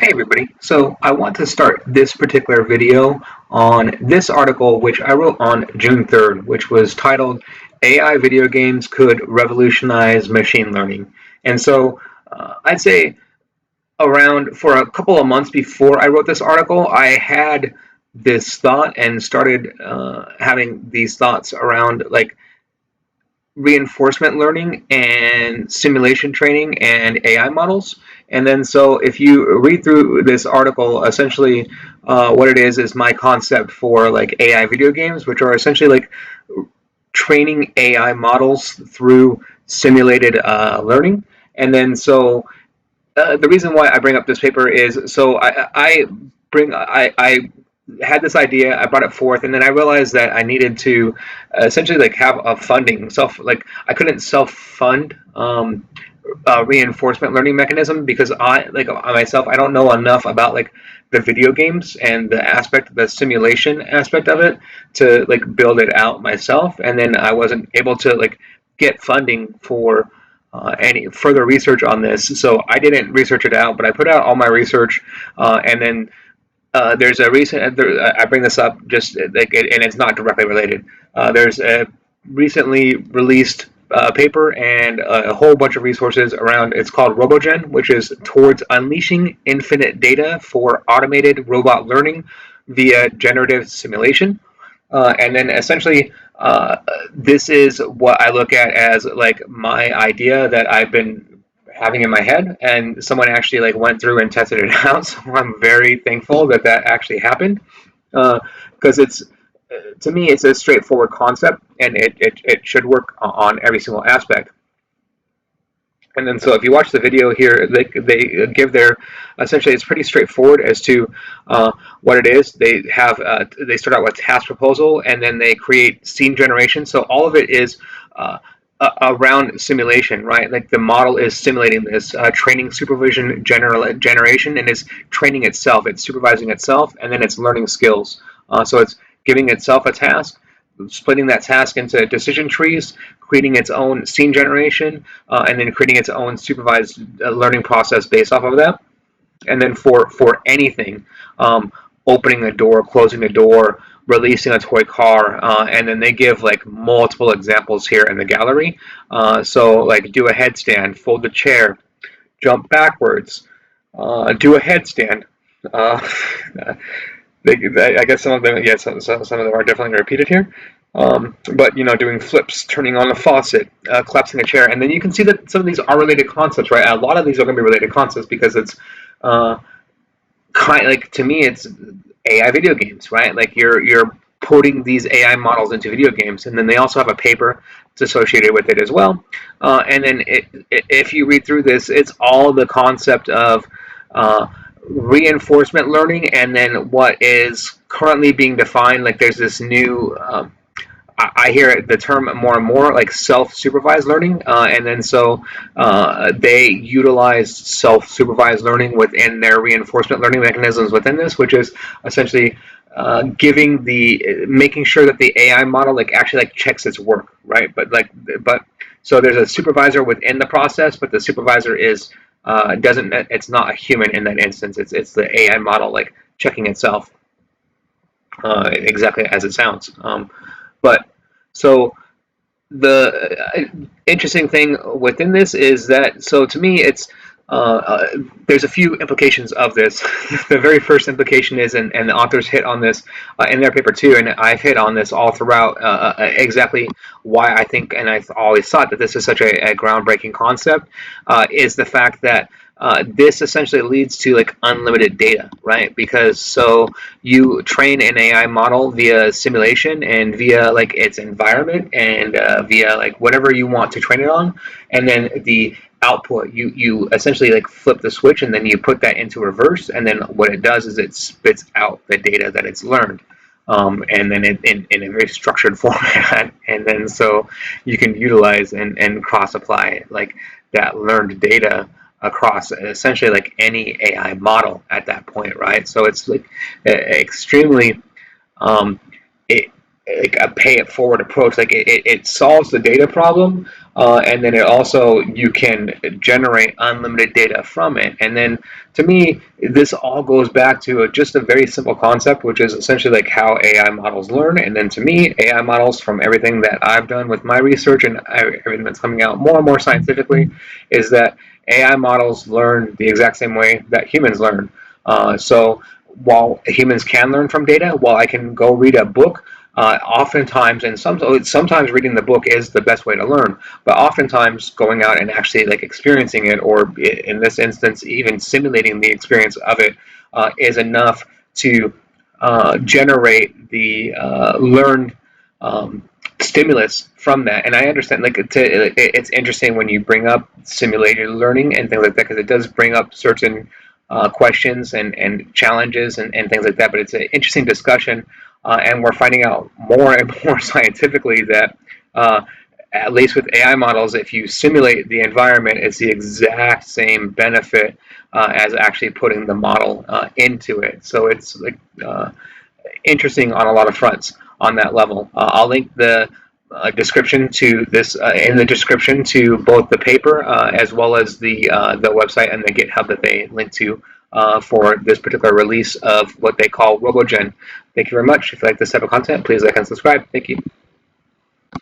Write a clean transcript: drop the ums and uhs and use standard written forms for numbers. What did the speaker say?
Hey everybody, so I want to start this particular video on this article which I wrote on June 3rd, which was titled AI Video Games Could Revolutionize Machine Learning. And so I'd say around for a couple of months before I wrote this article, I had this thought and started having these thoughts around like reinforcement learning and simulation training and AI models. And then so if you read through this article, essentially what it is my concept for like AI video games, which are essentially like training AI models through simulated learning. And then so the reason why I bring up this paper is so I had this idea, I brought it forth, and then I realized that I needed to essentially like have a funding I couldn't self fund reinforcement learning mechanism because I myself I don't know enough about like the video games and the simulation aspect of it to like build it out myself, and then I wasn't able to like get funding for any further research on this, so I didn't research it out, but I put out all my research, and then there's a recent. I bring this up just like, and it's not directly related. There's a recently released paper and a whole bunch of resources around. It's called Robogen, which is towards unleashing infinite data for automated robot learning via generative simulation. And then essentially, this is what I look at as like my idea that I've been having in my head, and someone actually like went through and tested it out. So I'm very thankful that that actually happened, because it's to me it's a straightforward concept, and it should work on every single aspect. And then so if you watch the video here, they give their essentially it's pretty straightforward as to what it is. They start out with task proposal, and then they create scene generation. So all of it is around simulation, right? Like the model is simulating this training supervision generation, and is training itself. It's supervising itself, and then it's learning skills. So it's giving itself a task, splitting that task into decision trees, creating its own scene generation, and then creating its own supervised learning process based off of that. And then for anything, opening a door, closing a door, releasing a toy car, and then they give like multiple examples here in the gallery. So like do a headstand, fold a chair, jump backwards, do a headstand. Uh, I guess some of them, yeah, some of them are definitely repeated here. But you know, doing flips, turning on the faucet, collapsing a chair, and then you can see that some of these are related concepts, right? A lot of these are going to be related concepts because it's kind like to me, it's AI video games, right? Like you're putting these AI models into video games, and then they also have a paper that's associated with it as well. And then if you read through this, it's all the concept of reinforcement learning, and then what is currently being defined. Like there's this new I hear the term more and more like self-supervised learning, and then so they utilize self-supervised learning within their reinforcement learning mechanisms within this, which is essentially making sure that the AI model like actually like checks its work, right? But so there's a supervisor within the process, but the supervisor is doesn't it's not a human in that instance. It's the AI model like checking itself exactly as it sounds. But so the interesting thing within this is that, so to me, it's there's a few implications of this. The very first implication is, and the authors hit on this in their paper too, and I've hit on this all throughout exactly why I think, and I've always thought that this is such a groundbreaking concept, is the fact that this essentially leads to like unlimited data, right? Because so you train an AI model via simulation and via like its environment and via like whatever you want to train it on, and then the output you essentially like flip the switch, and then you put that into reverse, and then what it does is it spits out the data that it's learned. And then in a very structured format, and then so you can utilize and cross apply like that learned data across essentially like any AI model at that point, right? So it's like extremely it, like a pay it forward approach. Like it solves the data problem, and then it also you can generate unlimited data from it. And then to me, this all goes back to just a very simple concept, which is essentially like how AI models learn. And then to me, AI models, from everything that I've done with my research and everything that's coming out more and more scientifically, is that AI models learn the exact same way that humans learn. So while humans can learn from data, while I can go read a book, oftentimes, and sometimes reading the book is the best way to learn, but oftentimes going out and actually like experiencing it, or in this instance, even simulating the experience of it, is enough to generate the learned stimulus from that. And I understand, like, it's interesting when you bring up simulated learning and things like that, because it does bring up certain questions and challenges and things like that. But it's an interesting discussion, and we're finding out more and more scientifically that, at least with AI models, if you simulate the environment, it's the exact same benefit as actually putting the model into it. So it's like interesting on a lot of fronts on that level. I'll link the description to this in the description to both the paper as well as the website and the GitHub that they link to for this particular release of what they call Robogen. Thank you very much. If you like this type of content, please like and subscribe. Thank you.